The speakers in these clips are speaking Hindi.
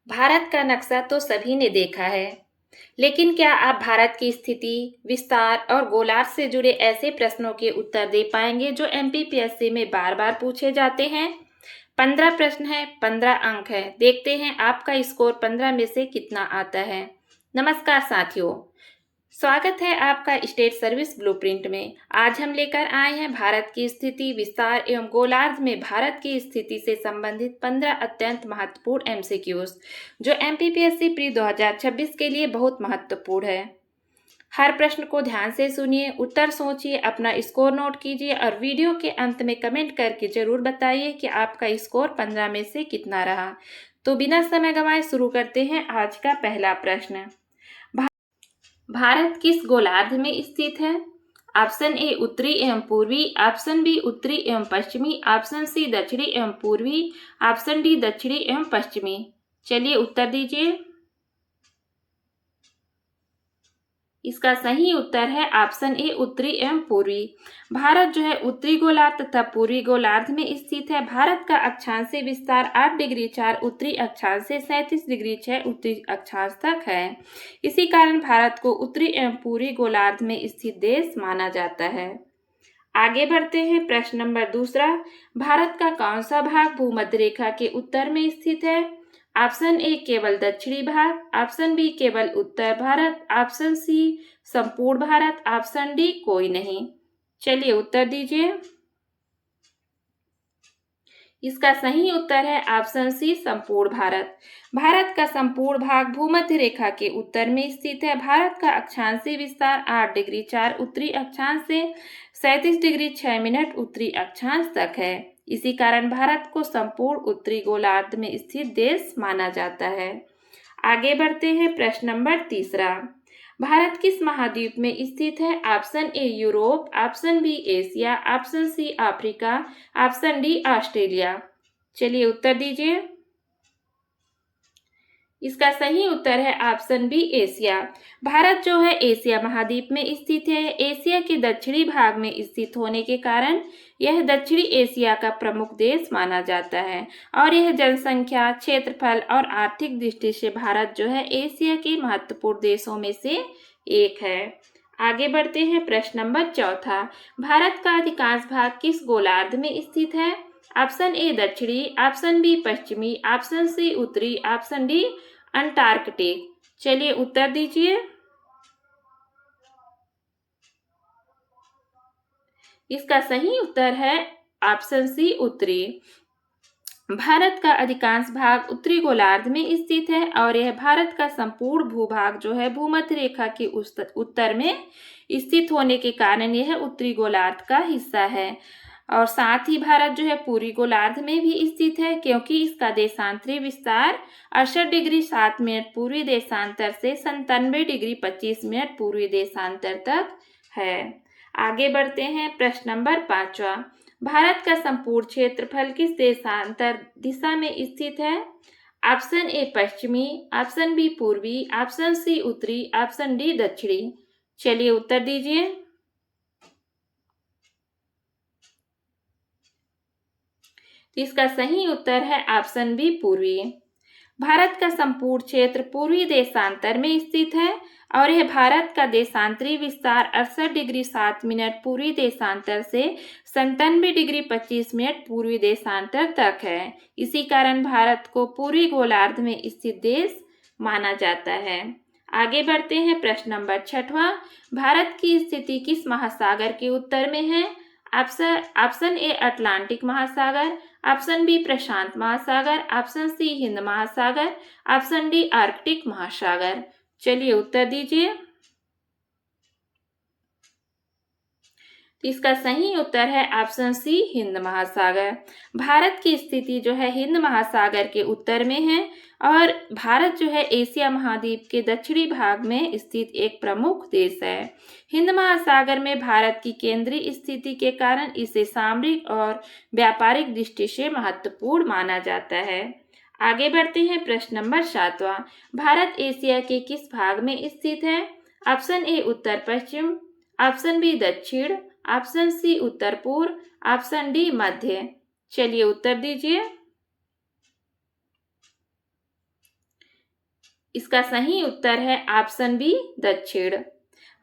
भारत का नक्शा तो सभी ने देखा है, लेकिन क्या आप भारत की स्थिति, विस्तार और गोलार्ध से जुड़े ऐसे प्रश्नों के उत्तर दे पाएंगे जो एमपीपीएससी में बार-बार पूछे जाते हैं? 15 प्रश्न हैं, 15 अंक हैं। देखते हैं आपका स्कोर 15 में से कितना आता है। नमस्कार साथियों, स्वागत है आपका स्टेट सर्विस ब्लूप्रिंट में। आज हम लेकर आए हैं भारत की स्थिति, विस्तार एवं गोलार्ध में भारत की स्थिति से संबंधित 15 अत्यंत महत्वपूर्ण एमसीक्यूज, जो एमपीपीएससी प्री 2026 के लिए बहुत महत्वपूर्ण है। हर प्रश्न को ध्यान से सुनिए, उत्तर सोचिए, अपना स्कोर नोट कीजिए और वीडियो के अंत में कमेंट करके जरूर बताइए कि आपका स्कोर 15 में से कितना रहा। तो बिना समय गंवाए शुरू करते हैं आज का पहला प्रश्न। भारत किस गोलार्ध में स्थित है? ऑप्शन ए उत्तरी एवं पूर्वी, ऑप्शन बी उत्तरी एवं पश्चिमी, ऑप्शन सी दक्षिणी एवं पूर्वी, ऑप्शन डी दक्षिणी एवं पश्चिमी। चलिए उत्तर दीजिए। इसका सही उत्तर है ऑप्शन ए उत्तरी एवं पूर्वी। भारत जो है उत्तरी गोलार्ध तथा पूर्वी गोलार्ध में स्थित है। भारत का अक्षांशीय विस्तार 8 डिग्री 4 उत्तरी अक्षांश से 37 डिग्री 6 उत्तरी अक्षांश तक है। इसी कारण भारत को उत्तरी एवं पूर्वी गोलार्ध में स्थित देश माना जाता है। आगे बढ़ते हैं। प्रश्न नंबर दूसरा, भारत का कौन सा भाग भूमध्य रेखा के उत्तर में स्थित है? ऑप्शन ए केवल दक्षिणी भाग, ऑप्शन बी केवल उत्तर भारत, ऑप्शन सी संपूर्ण भारत, ऑप्शन डी कोई नहीं। चलिए उत्तर दीजिए। इसका सही उत्तर है ऑप्शन सी संपूर्ण भारत। भारत का संपूर्ण भाग भूमध्य रेखा के उत्तर में स्थित है। भारत का अक्षांशीय विस्तार 8 डिग्री 4 उत्तरी अक्षांश से 37 डिग्री 6 मिनट उत्तरी अक्षांश तक है। इसी कारण भारत को संपूर्ण उत्तरी गोलार्ध में स्थित देश माना जाता है। आगे बढ़ते हैं। प्रश्न नंबर तीसरा, भारत किस महाद्वीप में स्थित है? Option A Europe, option B Asia, option C Africa, option D Australia. चलिए उत्तर दीजिए। इसका सही उत्तर है ऑप्शन बी एशिया। भारत जो है एशिया महाद्वीप में स्थित है। एशिया के दक्षिणी भाग में स्थित होने के कारण यह दक्षिणी एशिया का प्रमुख देश माना जाता है और यह जनसंख्या, क्षेत्रफल और आर्थिक दृष्टि से भारत जो है एशिया के महत्वपूर्ण देशों में से एक है। आगे बढ़ते हैं। प्रश्न नंबर चौथा, भारत का अधिकांश भाग किस गोलार्ध में स्थित है? ऑप्शन ए दक्षिणी, ऑप्शन बी पश्चिमी, ऑप्शन सी उत्तरी, ऑप्शन डी अंटार्कटिक। चलिए उत्तर दीजिए। इसका सही उत्तर है ऑप्शन सी उत्तरी। भारत का अधिकांश भाग उत्तरी गोलार्ध में स्थित है और यह भारत का संपूर्ण भूभाग जो है भूमध्य रेखा के उत्तर में स्थित होने के कारण यह उत्तरी गोलार्ध का हिस्सा है। और साथ ही भारत जो है पूर्वी गोलार्ध में भी स्थित है, क्योंकि इसका देशांतरी विस्तार 68 डिग्री 7 मिनट पूर्वी देशांतर से 97 डिग्री 25 मिनट पूर्वी देशांतर तक है। आगे बढ़ते हैं। प्रश्न नंबर पांचवा, भारत का संपूर्ण क्षेत्रफल किस देशांतर दिशा में स्थित है? ऑप्शन ए पश्चिमी, ऑप्शन बी पूर्वी, ऑप्शन सी उत्तरी, ऑप्शन डी दक्षिणी। चलिए उत्तर दीजिए। इसका सही उत्तर है ऑप्शन बी पूर्वी। भारत का संपूर्ण क्षेत्र पूर्वी देशांतर में स्थित है और यह भारत का देशांतरी विस्तार 68 डिग्री 7 मिनट पूर्वी देशांतर से 97 डिग्री 25 मिनट पूर्वी देशांतर तक है। इसी कारण भारत को पूर्वी गोलार्ध में स्थित देश माना जाता है। आगे बढ़ते हैं। प्रश्न नंबर छठवां, भारत की स्थिति किस महासागर के उत्तर में है? ऑप्शन ए अटलांटिक महासागर, ऑप्शन बी प्रशांत महासागर, ऑप्शन सी हिंद महासागर, ऑप्शन डी आर्कटिक महासागर। चलिए उत्तर दीजिए। तो इसका सही उत्तर है ऑप्शन सी हिंद महासागर। भारत की स्थिति जो है हिंद महासागर के उत्तर में है और भारत जो है एशिया महाद्वीप के दक्षिणी भाग में स्थित एक प्रमुख देश है। हिंद महासागर में भारत की केंद्रीय स्थिति के कारण इसे सामरिक और व्यापारिक दृष्टि से महत्वपूर्ण माना जाता है। आगे बढ़ते हैं। प्रश्न नंबर 7वां, भारत एशिया के किस भाग में स्थित है? ऑप्शन ए उत्तर पश्चिम, ऑप्शन बी दक्षिण, ऑप्शन सी उत्तर पूर्व, ऑप्शन डी मध्य। चलिए उत्तर दीजिए। इसका सही उत्तर है ऑप्शन बी दक्षिण।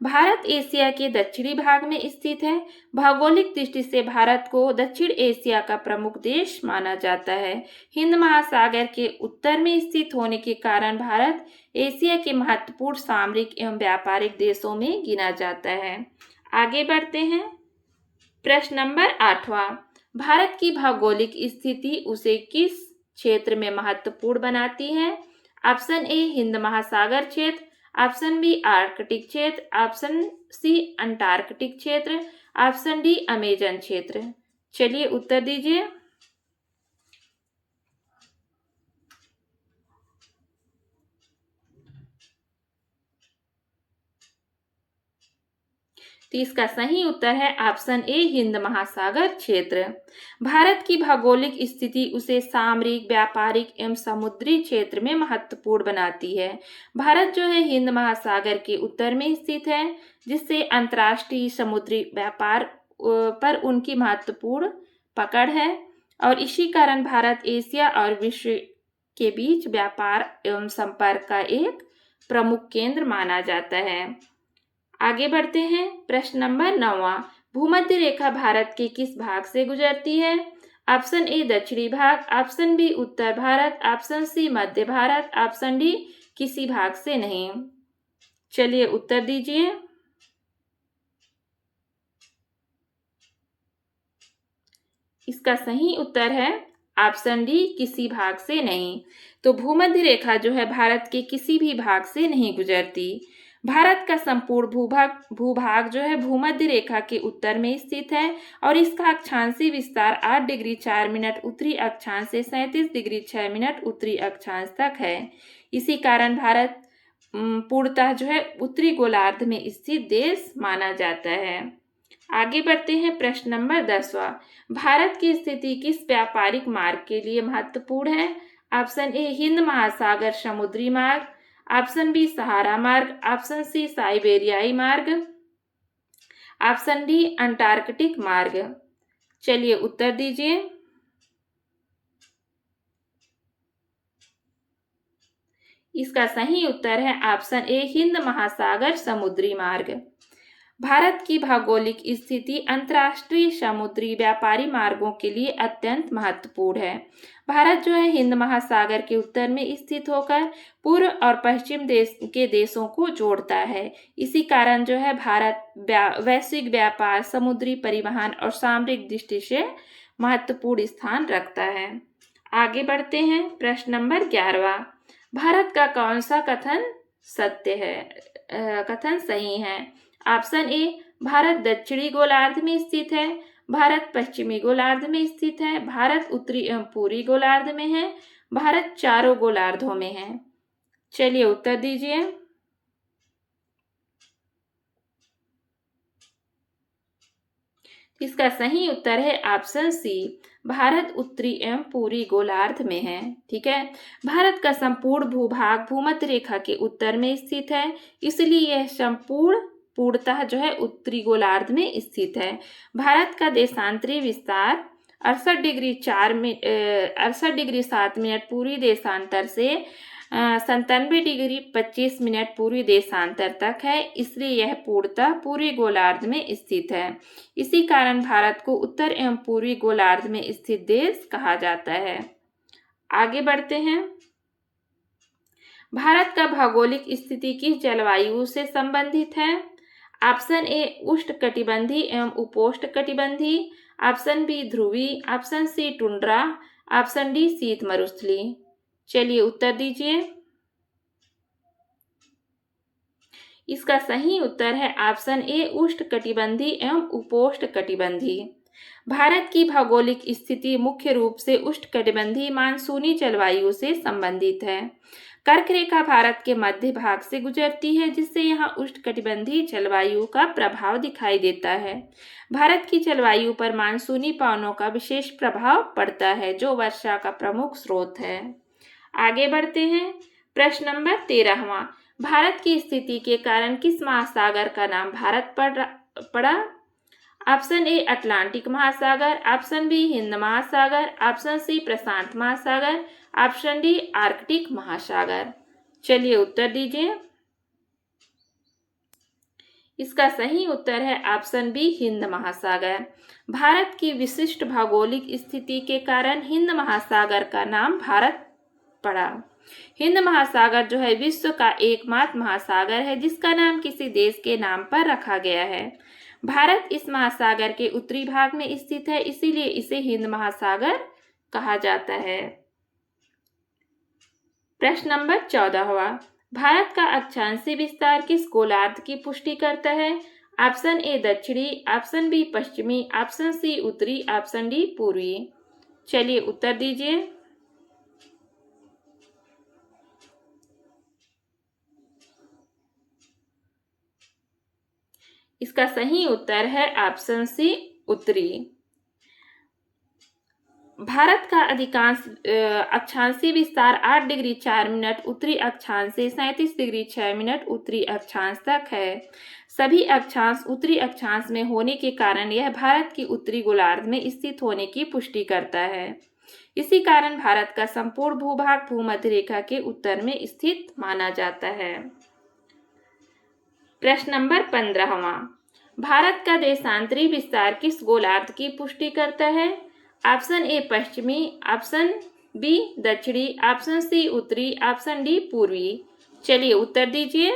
भारत एशिया के दक्षिणी भाग में स्थित है। भौगोलिक दृष्टि से भारत को दक्षिण एशिया का प्रमुख देश माना जाता है। हिंद महासागर के उत्तर में स्थित होने के कारण भारत एशिया के महत्वपूर्ण सामरिक एवं व्यापारिक देशों में गिना जाता है। आगे बढ़ते हैं। प्रश्न नंबर 8वां। भारत की भौगोलिक स्थिति उसे किस क्षेत्र में महत्वपूर्ण बनाती है? ऑप्शन ए हिंद महासागर क्षेत्र, ऑप्शन बी आर्कटिक क्षेत्र, ऑप्शन सी अंटार्कटिक क्षेत्र, ऑप्शन डी अमेजन क्षेत्र। चलिए उत्तर दीजिए। तो इसका सही उत्तर है ऑप्शन ए हिंद महासागर क्षेत्र। भारत की भौगोलिक स्थिति उसे सामरिक, व्यापारिक एवं समुद्री क्षेत्र में महत्वपूर्ण बनाती है। भारत जो है हिंद महासागर के उत्तर में स्थित है, जिससे अंतर्राष्ट्रीय समुद्री व्यापार पर उनकी महत्वपूर्ण पकड़ है और इसी कारण भारत एशिया और विश्व के बीच व्यापार एवं संपर्क का एक प्रमुख केंद्र माना जाता है। आगे बढ़ते हैं। प्रश्न नंबर 9वां। भूमध्य रेखा भारत के किस भाग से गुजरती है? ऑप्शन ए दक्षिणी भाग, ऑप्शन बी उत्तर भारत, ऑप्शन सी मध्य भारत, ऑप्शन डी किसी भाग से नहीं। चलिए उत्तर दीजिए। इसका सही उत्तर है ऑप्शन डी किसी भाग से नहीं। तो भूमध्य रेखा जो है भारत के किसी भी भाग से नहीं गुजरती। भारत का संपूर्ण भूभाग जो है भूमध्य रेखा के उत्तर में स्थित है और इसका अक्षांशीय विस्तार 8 डिग्री 4 मिनट उत्तरी अक्षांश से 37 डिग्री 6 मिनट उत्तरी अक्षांश तक है। इसी कारण भारत पूर्णतः जो है उत्तरी गोलार्ध में स्थित देश माना जाता है। आगे बढ़ते हैं। प्रश्न नंबर 10वां। भारत की स्थिति किस व्यापारिक मार्ग के लिए महत्वपूर्ण है? ऑप्शन ए हिंद महासागर समुद्री मार्ग, ऑप्शन बी सहारा मार्ग, ऑप्शन सी साइबेरियाई मार्ग, ऑप्शन डी अंटार्कटिक मार्ग। चलिए उत्तर दीजिए। इसका सही उत्तर है ऑप्शन ए हिंद महासागर समुद्री मार्ग। भारत की भौगोलिक स्थिति अंतर्राष्ट्रीय समुद्री व्यापारी मार्गों के लिए अत्यंत महत्वपूर्ण है। भारत जो है हिंद महासागर के उत्तर में स्थित होकर पूर्व और पश्चिम के देशों को जोड़ता है। इसी कारण जो है भारत वैश्विक व्यापार, समुद्री परिवहन और सामरिक दृष्टि से महत्वपूर्ण स्थान रखता है। आगे बढ़ते हैं। प्रश्न नंबर 11वां। भारत का कौन सा कथन सत्य है, कथन सही है? ऑप्शन ए भारत दक्षिणी गोलार्ध में स्थित है, भारत पश्चिमी गोलार्ध में स्थित है, भारत उत्तरी एवं पूर्वी गोलार्ध में है, भारत चारों गोलार्धों में है। चलिए उत्तर दीजिए। इसका सही उत्तर है ऑप्शन सी भारत उत्तरी एवं पूर्वी गोलार्ध में है। ठीक है। भारत का संपूर्ण भूभाग भूमध्य रेखा के उत्तर में स्थित है, इसलिए यह पूर्णतः जो है उत्तरी गोलार्ध में स्थित है। भारत का देशांतरी विस्तार 68 डिग्री 7 मिनट पूर्वी देशांतर से 97 डिग्री 25 मिनट पूर्वी देशांतर तक है, इसलिए यह पूर्णतः पूर्वी गोलार्ध में स्थित है। इसी कारण भारत को उत्तर एवं पूर्वी गोलार्ध में स्थित देश कहा जाता है। आगे बढ़ते हैं। भारत का भौगोलिक स्थिति किस जलवायु से संबंधित है? ऑप्शन ए उष्णकटिबंधीय एवं उपोष्णकटिबंधीय, ऑप्शन बी ध्रुवीय, option C tundra, option D शीत मरुस्थलीय। चलिए उत्तर दीजिए। इसका सही उत्तर है ऑप्शन ए उष्णकटिबंधीय एवं उपोष्णकटिबंधीय। भारत की भौगोलिक स्थिति मुख्य रूप से उष्णकटिबंधीय मानसूनी जलवायु से संबंधित है। कर्क रेखा भारत के मध्य भाग से गुजरती है, जिससे यहाँ उष्णकटिबंधीय जलवायु का प्रभाव दिखाई देता है। भारत की जलवायु पर मानसूनी पवनों का विशेष प्रभाव पड़ता है, जो वर्षा का प्रमुख स्रोत है। आगे बढ़ते हैं। प्रश्न नंबर 13वां। भारत की स्थिति के कारण किस महासागर का नाम भारत पड़ा? ऑप्शन ए अटलांटिक महासागर, ऑप्शन बी हिंद महासागर, ऑप्शन सी प्रशांत महासागर, ऑप्शन डी आर्कटिक महासागर। चलिए उत्तर दीजिए। इसका सही उत्तर है ऑप्शन बी, हिंद महासागर। भारत की विशिष्ट भौगोलिक स्थिति के कारण हिंद महासागर का नाम भारत पड़ा। हिंद महासागर जो है विश्व का एकमात्र महासागर है जिसका नाम किसी देश के नाम पर रखा गया है। भारत इस महासागर के उत्तरी भाग में स्थित है, इसीलिए इसे हिंद महासागर कहा जाता है। प्रश्न नंबर 14वां, भारत का अक्षांशीय विस्तार किस गोलार्ध की पुष्टि करता है? ऑप्शन ए दक्षिणी, ऑप्शन बी पश्चिमी, ऑप्शन सी उत्तरी, ऑप्शन डी पूर्वी। चलिए उत्तर दीजिए। इसका सही उत्तर है ऑप्शन सी उत्तरी। भारत का अधिकांश अक्षांशीय विस्तार 8 डिग्री 4 मिनट उत्तरी अक्षांश से 37 डिग्री 6 मिनट उत्तरी अक्षांश तक है। सभी अक्षांश उत्तरी अक्षांश में होने के कारण यह भारत की उत्तरी गोलार्ध में स्थित होने की पुष्टि करता है। इसी कारण भारत का संपूर्ण भूभाग भूमध्य रेखा के उत्तर में स्थित माना जाता है। प्रश्न नंबर 15वां, भारत का देशांतरी विस्तार किस गोलार्ध की पुष्टि करता है? ऑप्शन ए पश्चिमी, ऑप्शन बी दक्षिणी, ऑप्शन सी उत्तरी, ऑप्शन डी पूर्वी। चलिए उत्तर दीजिए।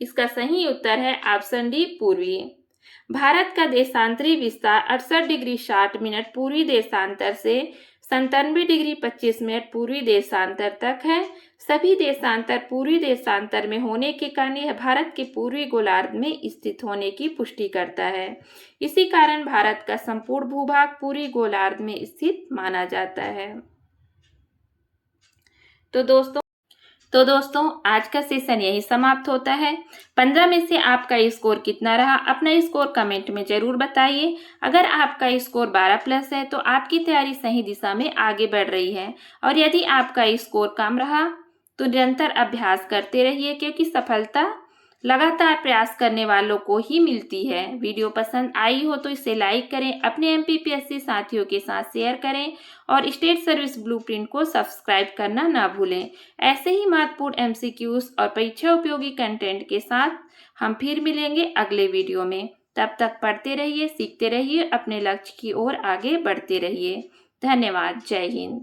इसका सही उत्तर है ऑप्शन डी पूर्वी। भारत का देशांतरी विस्तार 68 डिग्री 60 मिनट पूर्वी देशांतर से 97 डिग्री 25 मिनट पूर्वी देशांतर तक है। सभी देशांतर पूर्वी देशांतर में होने के कारण यह भारत के पूर्वी गोलार्ध में स्थित होने की पुष्टि करता है। इसी कारण भारत का संपूर्ण भूभाग पूर्वी गोलार्ध में स्थित माना जाता है। तो दोस्तों आज का सेशन यही समाप्त होता है। 15 में से आपका स्कोर कितना रहा, अपना स्कोर कमेंट में जरूर बताइए। अगर आपका स्कोर 12+ है तो आपकी तैयारी सही दिशा में आगे बढ़ रही है, और यदि आपका स्कोर कम रहा तो निरंतर अभ्यास करते रहिए, क्योंकि सफलता लगातार प्रयास करने वालों को ही मिलती है। वीडियो पसंद आई हो तो इसे लाइक करें, अपने MPPSC साथियों के साथ शेयर करें और स्टेट सर्विस ब्लूप्रिंट को सब्सक्राइब करना ना भूलें। ऐसे ही महत्वपूर्ण MCQs और परीक्षा उपयोगी कंटेंट के साथ हम फिर मिलेंगे अगले वीडियो में। तब तक पढ़ते रहिए, सीखते रहिए, अपने लक्ष्य की ओर आगे बढ़ते रहिए। धन्यवाद। जय हिंद।